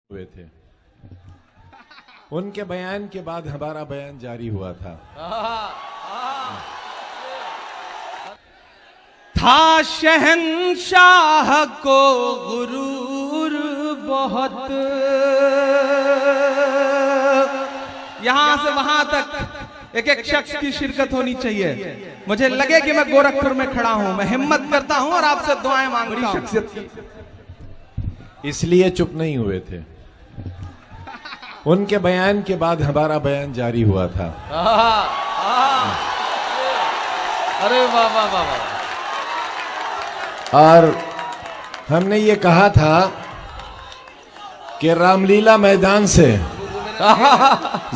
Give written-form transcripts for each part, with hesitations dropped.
हुए थे। उनके बयान के बाद हमारा बयान जारी हुआ था। था शहंशाह को गुरूर बहुत, यहां से वहां तक एक एक शख्स की शिरकत होनी चाहिए। मुझे लगे कि मैं गोरखपुर में खड़ा हूं, मैं हिम्मत करता हूं और आपसे दुआएं मांगता हूं। इसलिए चुप नहीं हुए थे। उनके बयान के बाद हमारा बयान जारी हुआ था। अरे वाह वाह वाह वाह। और हमने ये कहा था कि रामलीला मैदान से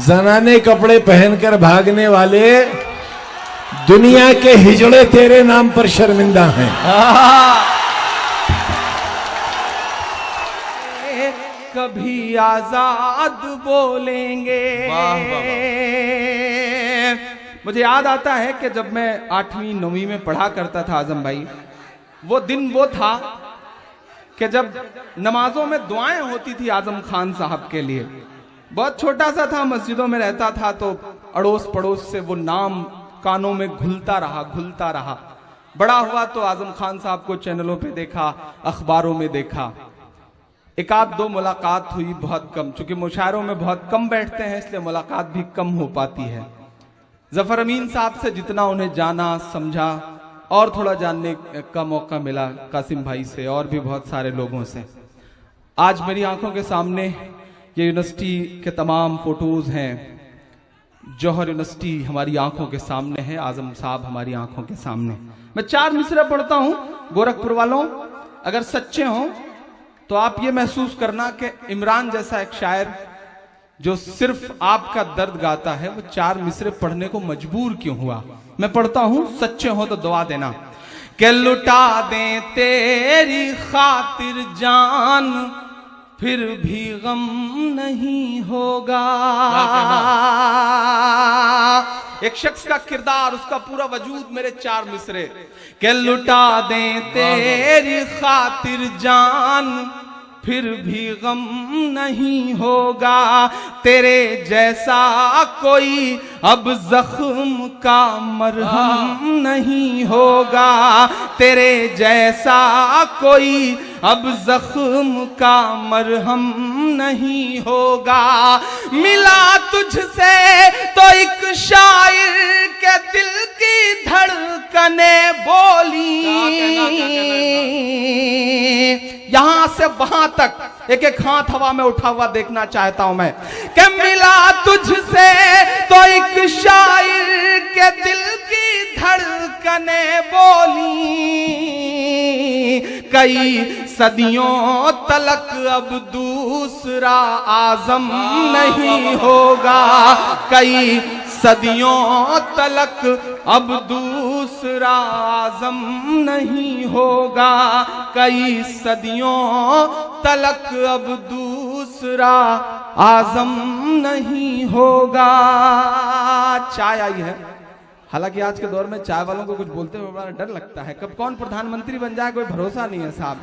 जनाने कपड़े पहनकर भागने वाले दुनिया के हिजड़े तेरे नाम पर शर्मिंदा हैं। कभी आजाद बोलेंगे। मुझे याद आता है कि जब मैं 8वीं 9वीं में पढ़ा करता था आजम भाई, वो दिन वो था कि जब नमाजों में दुआएं होती थी आजम खान साहब के लिए। बहुत छोटा सा था, मस्जिदों में रहता था, तो अड़ोस पड़ोस से वो नाम कानों में घुलता रहा। बड़ा हुआ तो आजम खान साहब को चैनलों पे देखा, अखबारों में देखा, एक आध दो मुलाकात हुई, बहुत कम, चूंकि मुशायरों में बहुत कम बैठते हैं इसलिए मुलाकात भी कम हो पाती है। जफर अमीन साहब से जितना उन्हें जाना समझा और थोड़ा जानने का मौका मिला, कासिम भाई से और भी बहुत सारे लोगों से। आज मेरी आंखों के सामने ये यूनिवर्सिटी के तमाम फोटोज हैं। जौहर यूनिवर्सिटी हमारी आंखों के सामने है, आजम साहब हमारी आंखों के सामने। मैं 4 मिसरे पढ़ता हूं। गोरखपुर वालों, अगर सच्चे हों तो आप ये महसूस करना कि इमरान जैसा एक शायर जो सिर्फ आपका दर्द गाता है, वो 4 मिसरे पढ़ने को मजबूर क्यों हुआ। मैं पढ़ता हूं, सच्चे हो तो दुआ देना। कि लुटा दें तेरी खातिर जान, फिर भी गम नहीं होगा। एक शख्स का किरदार, उसका पूरा वजूद मेरे 4 मिसरे। कि लुटा दें तेरी खातिर जान, फिर भी गम नहीं होगा। तेरे जैसा कोई अब जख्म का मरहम नहीं होगा। तेरे जैसा कोई अब जख्म का मरहम नहीं होगा। मिला तुझसे तो एक शायर के दिल की धड़कने बोली। यहां से वहां तक एक एक हाथ हवा में उठा हुआ देखना चाहता हूं मैं। कि मिला तुझसे तो एक शायर के दिल की धड़कने बोली। कई सदियों तलक अब दूसरा आजम नहीं होगा। कई सदियों तलक अब दूसरा आजम नहीं होगा। कई सदियों तलक अब दूसरा आजम नहीं होगा। चाय आई है, हालांकि आज के दौर में चाय वालों को कुछ बोलते हुए बड़ा डर लगता है, कब कौन प्रधानमंत्री बन जाए कोई भरोसा नहीं है साहब,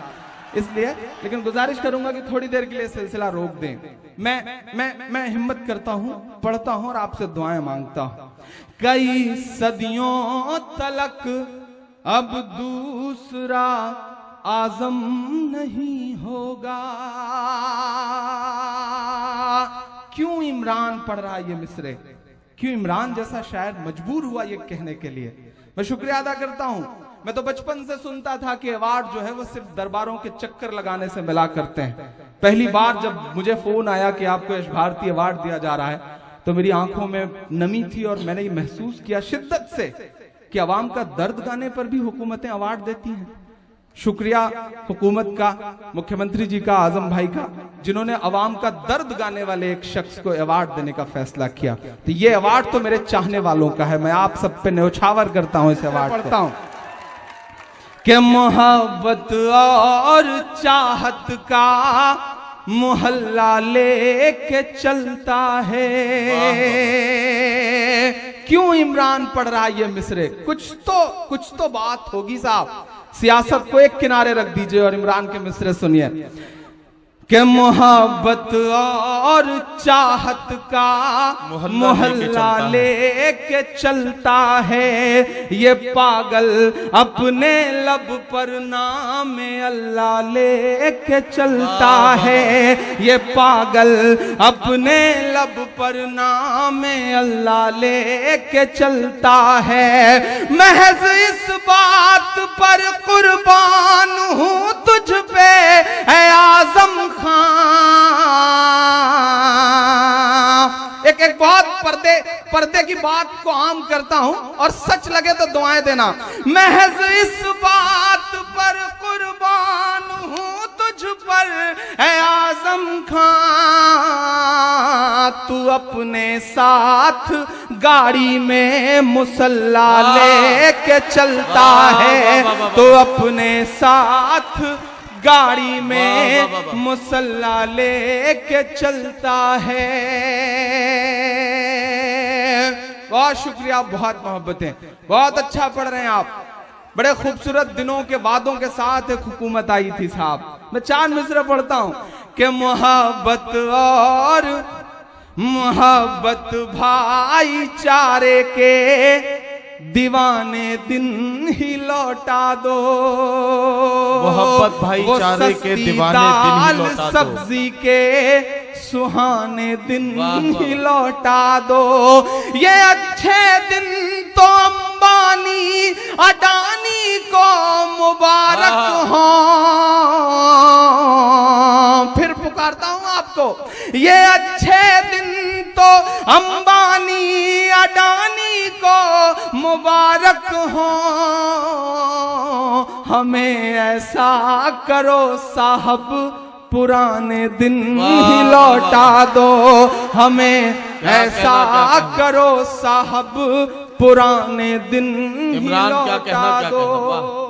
इसलिए। लेकिन गुजारिश करूंगा कि थोड़ी देर के लिए सिलसिला रोक दें। मैं हिम्मत करता हूं, पढ़ता हूं और आपसे दुआएं मांगता हूं। कई सदियों तलक अब दूसरा आजम नहीं होगा। क्यों इमरान पढ़ रहा है ये मिसरे? क्यों इमरान जैसा शायर मजबूर हुआ ये कहने के लिए? मैं शुक्रिया अदा करता हूं। मैं तो बचपन से सुनता था कि अवार्ड जो है वो सिर्फ दरबारों के चक्कर लगाने से मिला करते हैं। पहली बार जब मुझे फोन आया कि आपको यश भारती अवार्ड दिया जा रहा है, तो मेरी आंखों में नमी थी और मैंने ये महसूस किया शिद्दत से कि अवाम का दर्द गाने पर भी हुकूमतें अवार्ड देती हैं। शुक्रिया हुकूमत का, मुख्यमंत्री जी का, आजम भाई का, जिन्होंने अवाम का दर्द गाने वाले एक शख्स को अवार्ड देने का फैसला किया। तो ये अवार्ड तो मेरे चाहने वालों का है, मैं आप सब पे न्यौछावर करता हूं इस अवार्ड को। पढ़ता हूं कि मोहब्बत और चाहत का मोहल्ला लेके चलता है। क्यों इमरान पढ़ रहा है ये मिसरे? कुछ तो बात होगी साहब। सियासत को एक किनारे रख दीजिए और इमरान के मिसरे सुनिए। कि मोहब्बत और चाहत का मोहल्ला लेके चलता है ये पागल, अपने लब पर नाम अल्लाह लेके चलता है ये पागल, अपने लब पर नाम अल्लाह लेके चलता है। महज इस बात पर कुर्बान हूँ तुझ पे ऐ आजम खां। एक बहुत पर्दे की बात को आम करता हूं और सच लगे तो दुआएं देना। महज इस बात पर कुर्बान हूं तुझ पर ऐ आजम खां, तू अपने साथ गाड़ी में मुसल्ला लेके चलता है, तू अपने साथ गाड़ी में मुसल्ला लेके चलता है। बहुत शुक्रिया, बहुत मोहब्बतें, बहुत अच्छा पढ़ रहे हैं आप। बड़े खूबसूरत दिनों के वादों के साथ एक हुकूमत आई थी साहब। मैं 4 मिसरे पढ़ता हूं कि मोहब्बत और मोहब्बत भाईचारे के दीवाने दिन ही लौटा दो, मोहब्बत भाईचारे के दीवाने दिन ही लौटा दो, सब्जी के सुहाने दिन ही लौटा दो। ये अच्छे दिन तो अंबानी अडानी को मुबारक हो। फिर पुकारता हूं आपको, ये अच्छे दिन तो अंबानी अडानी को मुबारक हो, हमें ऐसा करो साहब पुराने दिन ही लौटा दो, हमें ऐसा करो साहब पुराने दिन ही लौटा दो।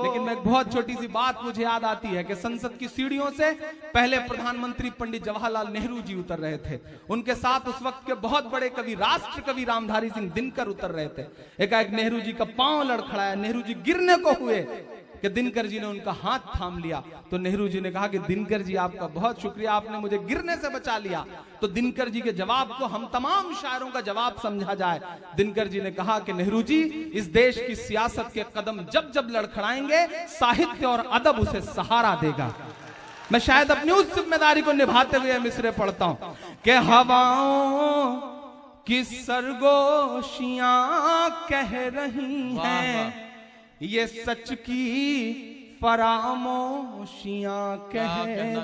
लेकिन मैं बहुत छोटी सी बात मुझे याद आती है कि संसद की सीढ़ियों से पहले प्रधानमंत्री पंडित जवाहरलाल नेहरू जी उतर रहे थे। उनके साथ उस वक्त के बहुत बड़े कवि, राष्ट्र कवि रामधारी सिंह दिनकर उतर रहे थे। एकाएक नेहरू जी का पांव लड़खड़ाया, नेहरू जी गिरने को हुए कि दिनकर जी ने उनका हाथ थाम लिया। तो नेहरू जी ने कहा कि दिनकर जी आपका बहुत शुक्रिया, आपने मुझे गिरने से बचा लिया। तो दिनकर जी के जवाब को हम तमाम शायरों का जवाब समझा जाए। दिनकर जी ने कहा कि नेहरू जी, इस देश की सियासत के कदम जब जब लड़खड़ाएंगे साहित्य और अदब उसे सहारा देगा। मैं शायद अपनी उस जिम्मेदारी को निभाते हुए मिसरे पढ़ता हूं कि हवाओं की सरगोशियां कह रही हैं, ये सच की फरामोशियां कह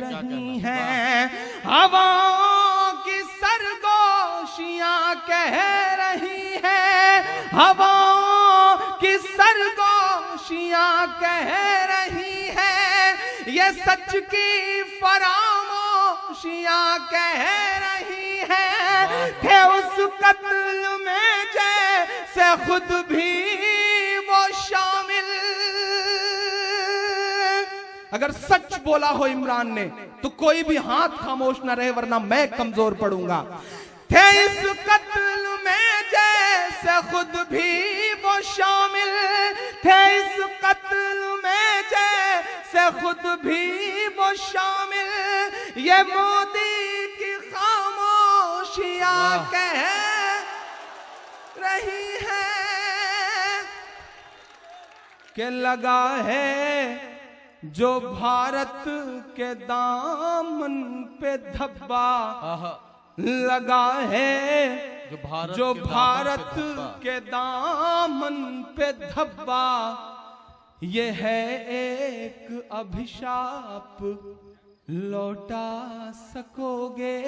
रही हैं। हवाओं की सरगोशियां कह रही हैं, हवाओं की सरगोशियां कह रही हैं, ये सच की फरामोशियां कह रही हैं कि उस कत्ल में जैसे खुद भी वो शामिल। अगर सच बोला हो इमरान ने तो कोई भी हाथ खामोश न रहे, वरना मैं कमजोर पड़ूंगा। थे इस कत्ल में जैसे खुद भी वो शामिल, थे इस कत्ल में जैसे खुद भी वो शामिल, ये मोदी की खामोशियां कह रही है कि लगा है जो भारत के दामन पे धब्बा, लगा है जो भारत के दामन पे धब्बा, ये है एक अभिशाप लौटा सकोगे।